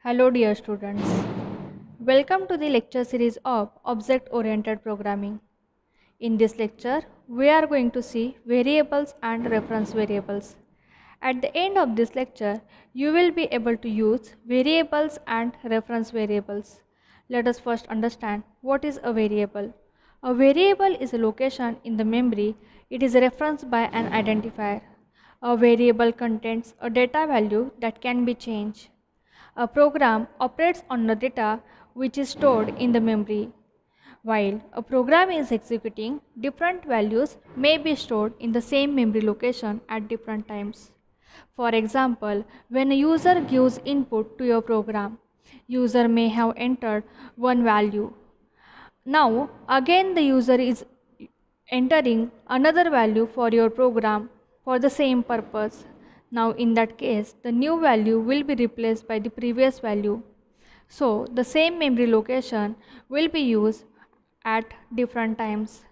Hello dear students, welcome to the lecture series of Object Oriented Programming. In this lecture, we are going to see variables and reference variables. At the end of this lecture, you will be able to use variables and reference variables. Let us first understand what is a variable. A variable is a location in the memory. It is referenced by an identifier. A variable contains a data value that can be changed. A program operates on the data which is stored in the memory. While a program is executing, different values may be stored in the same memory location at different times. For example, when a user gives input to your program, user may have entered one value. Now, again the user is entering another value for your program for the same purpose. Now in that case, the new value will be replaced by the previous value. So the same memory location will be used at different times.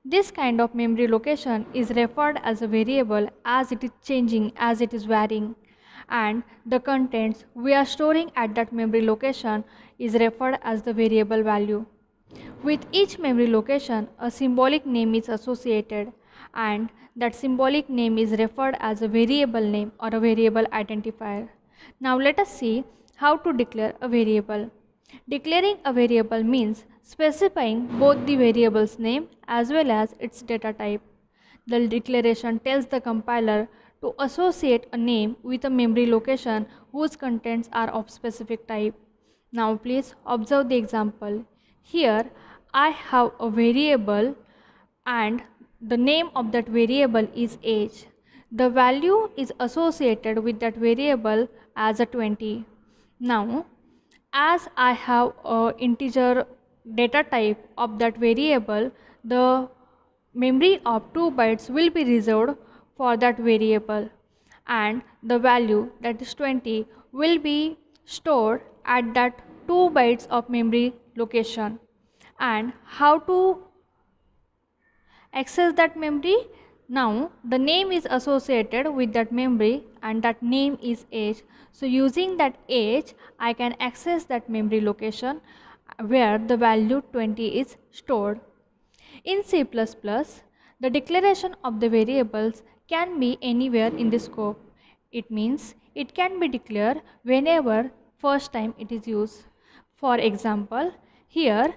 This kind of memory location is referred as a variable as it is changing, as it is varying, and the contents we are storing at that memory location is referred as the variable value. With each memory location, a symbolic name is associated, and that symbolic name is referred as a variable name or a variable identifier. Now let us see how to declare a variable. Declaring a variable means specifying both the variable's name as well as its data type. The declaration tells the compiler to associate a name with a memory location whose contents are of specific type. Now please observe the example. Here I have a variable and the name of that variable is age. The value is associated with that variable as a 20. Now as I have a integer data type of that variable, the memory of 2 bytes will be reserved for that variable, and the value, that is 20, will be stored at that 2 bytes of memory location. And how to access that memory? Now the name is associated with that memory and that name is age. So using that age, I can access that memory location where the value 20 is stored. In C++, the declaration of the variables can be anywhere in the scope. It means it can be declared whenever first time it is used. For example, here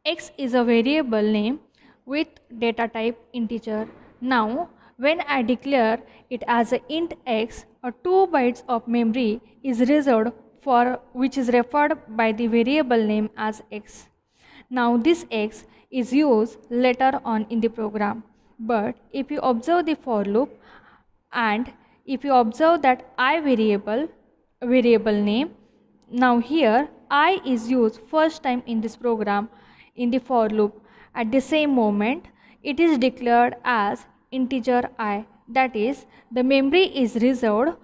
x is a variable name with data type integer. Now when I declare it as a int x, a 2 bytes of memory is reserved for which is referred by the variable name as x. Now this x is used later on in the program, but if you observe the for loop and if you observe that I variable name, now here I is used first time in this program in the for loop. At the same moment, it is declared as integer I, that is the memory is reserved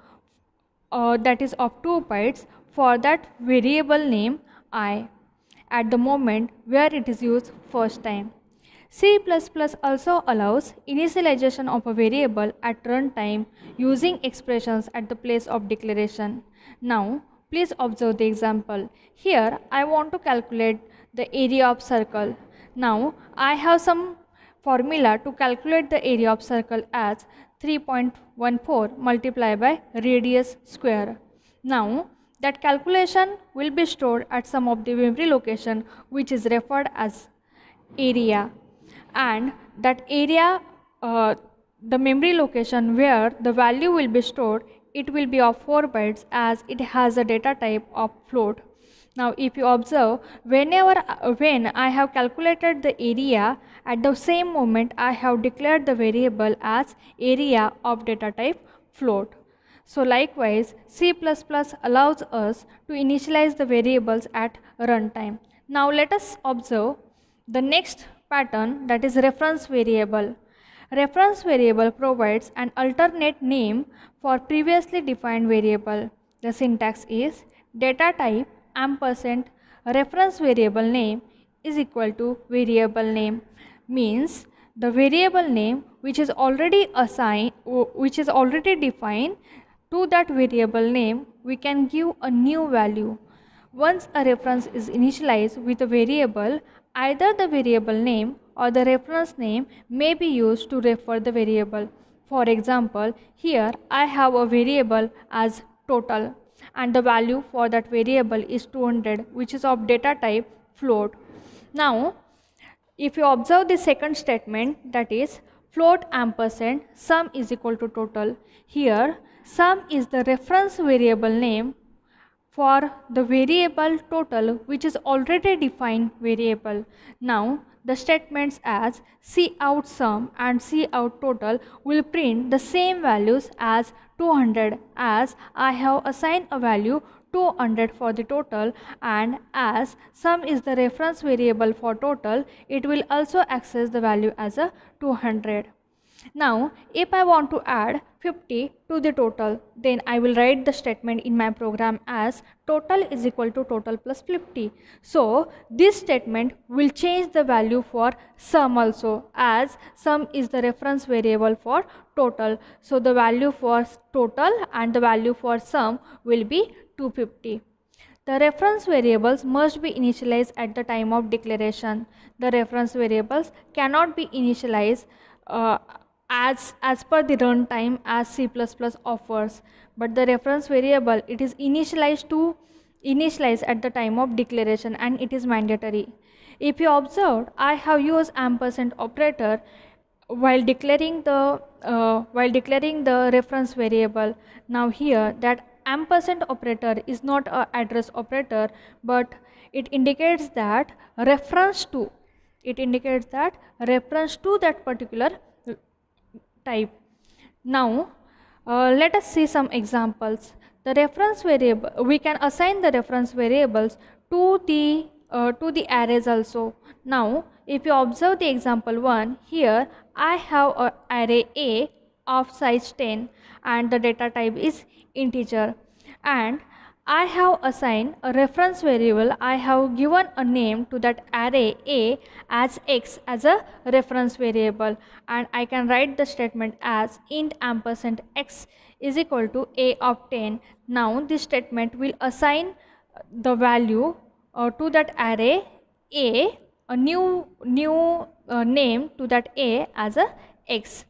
that is of 2 bytes for that variable name I at the moment where it is used first time. C++ also allows initialization of a variable at runtime using expressions at the place of declaration. Now please observe the example. Here I want to calculate the area of circle. Now I have some formula to calculate the area of circle as 3.14 multiplied by radius square. Now that calculation will be stored at some of the memory location which is referred as area, and that area, the memory location where the value will be stored, it will be of 4 bytes as it has a data type of float. Now if you observe, when I have calculated the area, at the same moment I have declared the variable as area of data type float. So likewise, C++ allows us to initialize the variables at runtime. Now let us observe the next pattern, that is reference variable. Reference variable provides an alternate name for previously defined variable. The syntax is data type ampersand reference variable name is equal to variable name, means the variable name which is already assigned, which is already defined, to that variable name we can give a new value. Once a reference is initialized with a variable, either the variable name or the reference name may be used to refer the variable. For example, here I have a variable as total and the value for that variable is 200, which is of data type float. Now, if you observe the second statement, that is float ampersand sum is equal to total. Here sum is the reference variable name for the variable total, which is already defined variable. Now the statements as cout sum and cout total will print the same values as 200, as I have assigned a value 200 for the total, and as sum is the reference variable for total, it will also access the value as a 200. Now, if I want to add 50 to the total, then I will write the statement in my program as total is equal to total plus 50. So, this statement will change the value for sum also, as sum is the reference variable for total. So, the value for total and the value for sum will be 250. The reference variables must be initialized at the time of declaration. The reference variables cannot be initialized as per the runtime as C++ offers, but the reference variable, it is initialized at the time of declaration and it is mandatory. If you observe, I have used ampersand operator while declaring the reference variable. Now here that ampersand operator is not a address operator, but it indicates that reference to that particular type. Now let us see some examples. The reference variable, we can assign the reference variables to the arrays also. Now if you observe the example 1, here I have a array A of size 10 and the data type is integer, and I have assigned a reference variable. I have given a name to that array A as X as a reference variable, and I can write the statement as int ampersand X is equal to A of 10. Now this statement will assign the value to that array a new name to that A as a X,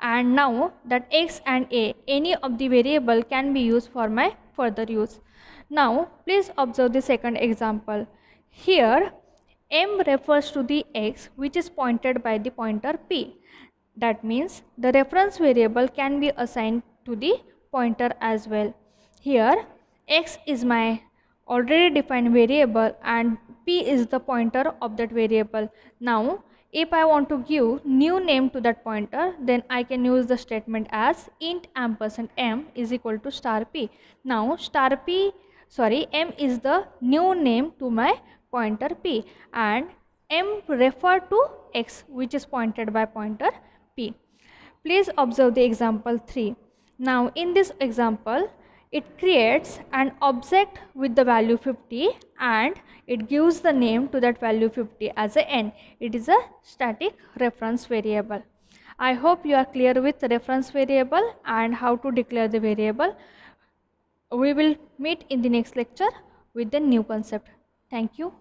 and now that X and A, any of the variable can be used for my further use. Now please observe the second example. Here M refers to the X which is pointed by the pointer P. That means the reference variable can be assigned to the pointer as well. Here X is my already defined variable and P is the pointer of that variable. Now if I want to give new name to that pointer, then I can use the statement as int ampersand M is equal to star P. Now M is the new name to my pointer P, and M refer to X which is pointed by pointer P. Please observe the example 3. Now in this example, it creates an object with the value 50 and it gives the name to that value 50 as a n. It is a static reference variable. I hope you are clear with the reference variable and how to declare the variable. We will meet in the next lecture with the new concept. Thank you.